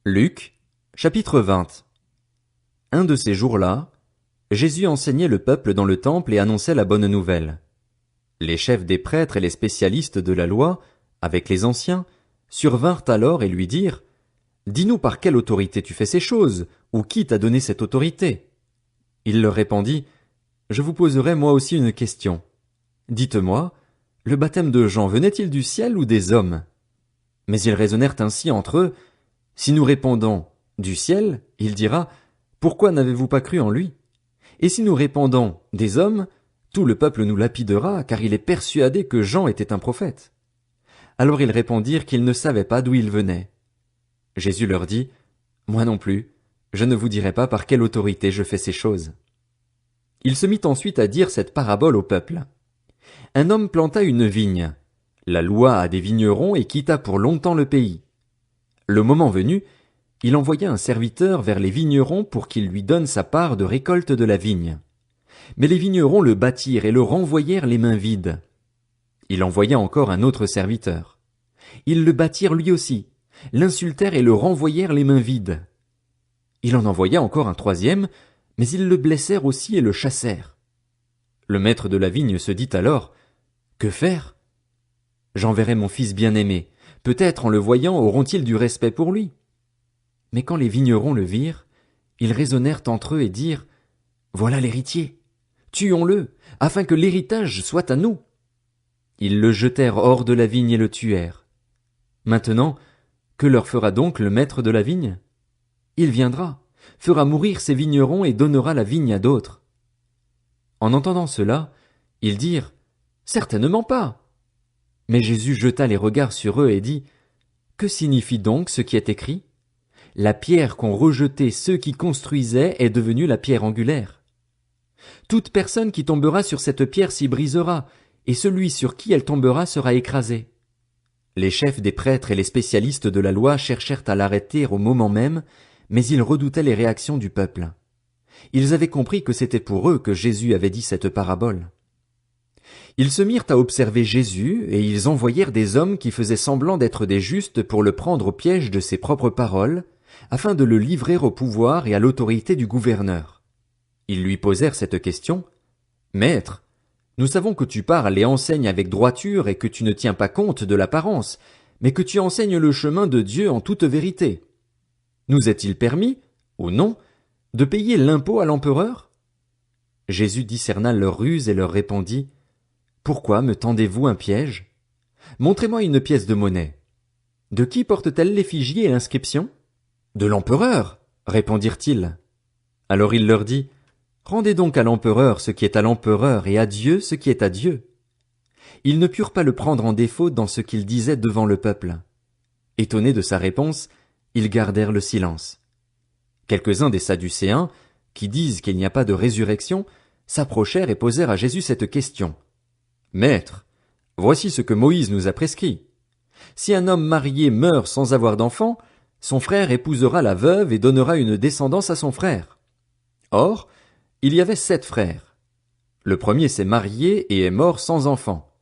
Luc, chapitre 20. Un de ces jours-là, Jésus enseignait le peuple dans le temple et annonçait la bonne nouvelle. Les chefs des prêtres et les spécialistes de la loi, avec les anciens, survinrent alors et lui dirent: Dis-nous par quelle autorité tu fais ces choses, ou qui t'a donné cette autorité? Il leur répondit: Je vous poserai moi aussi une question. Dites-moi, le baptême de Jean venait-il du ciel ou des hommes? Mais ils raisonnèrent ainsi entre eux: Si nous répondons du ciel, il dira: Pourquoi n'avez-vous pas cru en lui? Et si nous répondons des hommes, tout le peuple nous lapidera, car il est persuadé que Jean était un prophète. Alors ils répondirent qu'ils ne savaient pas d'où il venait. Jésus leur dit: Moi non plus, je ne vous dirai pas par quelle autorité je fais ces choses. Il se mit ensuite à dire cette parabole au peuple. Un homme planta une vigne, la loua à des vignerons et quitta pour longtemps le pays. Le moment venu, il envoya un serviteur vers les vignerons pour qu'il lui donne sa part de récolte de la vigne. Mais les vignerons le battirent et le renvoyèrent les mains vides. Il envoya encore un autre serviteur. Ils le battirent lui aussi, l'insultèrent et le renvoyèrent les mains vides. Il en envoya encore un troisième, mais ils le blessèrent aussi et le chassèrent. Le maître de la vigne se dit alors: Que faire? J'enverrai mon fils bien-aimé. Peut-être en le voyant auront-ils du respect pour lui. Mais quand les vignerons le virent, ils raisonnèrent entre eux et dirent: Voilà l'héritier. Tuons-le, afin que l'héritage soit à nous. Ils le jetèrent hors de la vigne et le tuèrent. Maintenant, que leur fera donc le maître de la vigne? Il viendra, fera mourir ses vignerons et donnera la vigne à d'autres. En entendant cela, ils dirent: Certainement pas. Mais Jésus jeta les regards sur eux et dit: Que signifie donc ce qui est écrit? La pierre qu'ont rejetée ceux qui construisaient est devenue la pierre angulaire. Toute personne qui tombera sur cette pierre s'y brisera, et celui sur qui elle tombera sera écrasé. Les chefs des prêtres et les spécialistes de la loi cherchèrent à l'arrêter au moment même, mais ils redoutaient les réactions du peuple. Ils avaient compris que c'était pour eux que Jésus avait dit cette parabole. Ils se mirent à observer Jésus, et ils envoyèrent des hommes qui faisaient semblant d'être des justes pour le prendre au piège de ses propres paroles, afin de le livrer au pouvoir et à l'autorité du gouverneur. Ils lui posèrent cette question: Maître, nous savons que tu parles et enseignes avec droiture et que tu ne tiens pas compte de l'apparence, mais que tu enseignes le chemin de Dieu en toute vérité. Nous est-il permis, ou non, de payer l'impôt à l'empereur? Jésus discerna leur ruse et leur répondit: Pourquoi me tendez-vous un piège? Montrez-moi une pièce de monnaie. De qui porte-t-elle l'effigie et l'inscription? De l'empereur, répondirent-ils. Alors il leur dit: Rendez donc à l'empereur ce qui est à l'empereur et à Dieu ce qui est à Dieu. Ils ne purent pas le prendre en défaut dans ce qu'il disait devant le peuple. Étonnés de sa réponse, ils gardèrent le silence. Quelques-uns des Sadducéens, qui disent qu'il n'y a pas de résurrection, s'approchèrent et posèrent à Jésus cette question. Maître, voici ce que Moïse nous a prescrit. Si un homme marié meurt sans avoir d'enfant, son frère épousera la veuve et donnera une descendance à son frère. Or, il y avait 7 frères. Le premier s'est marié et est mort sans enfant.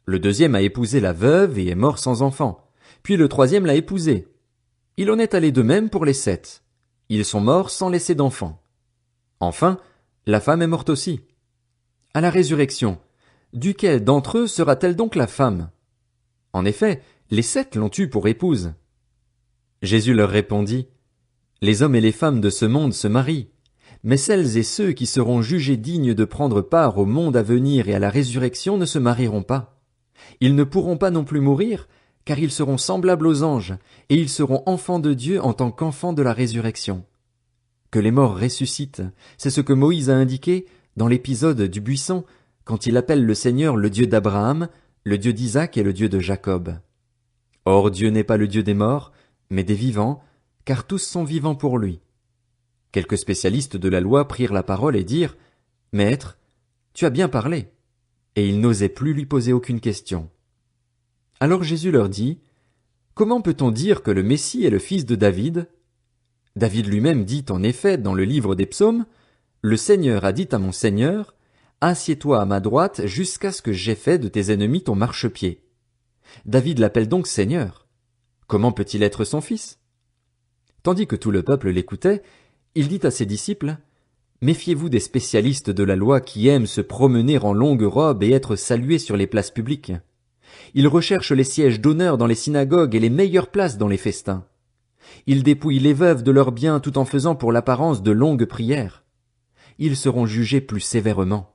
Le deuxième a épousé la veuve et est mort sans enfant. Puis le troisième l'a épousée. Il en est allé de même pour les 7. Ils sont morts sans laisser d'enfant. Enfin, la femme est morte aussi. À la résurrection, duquel d'entre eux sera-t-elle donc la femme? En effet, les 7 l'ont eue pour épouse. Jésus leur répondit: Les hommes et les femmes de ce monde se marient, mais celles et ceux qui seront jugés dignes de prendre part au monde à venir et à la résurrection ne se marieront pas. Ils ne pourront pas non plus mourir, car ils seront semblables aux anges, et ils seront enfants de Dieu en tant qu'enfants de la résurrection. Que les morts ressuscitent, c'est ce que Moïse a indiqué dans l'épisode du buisson, quand il appelle le Seigneur le Dieu d'Abraham, le Dieu d'Isaac et le Dieu de Jacob. Or Dieu n'est pas le Dieu des morts, mais des vivants, car tous sont vivants pour lui. Quelques spécialistes de la loi prirent la parole et dirent: Maître, tu as bien parlé. Et ils n'osaient plus lui poser aucune question. Alors Jésus leur dit: Comment peut-on dire que le Messie est le fils de David? David lui-même dit en effet dans le livre des psaumes: Le Seigneur a dit à mon Seigneur: Assieds-toi à ma droite jusqu'à ce que j'aie fait de tes ennemis ton marchepied. David l'appelle donc Seigneur. Comment peut-il être son fils? Tandis que tout le peuple l'écoutait, il dit à ses disciples, « Méfiez-vous des spécialistes de la loi qui aiment se promener en longue robe et être salués sur les places publiques. Ils recherchent les sièges d'honneur dans les synagogues et les meilleures places dans les festins. Ils dépouillent les veuves de leurs biens tout en faisant pour l'apparence de longues prières. Ils seront jugés plus sévèrement.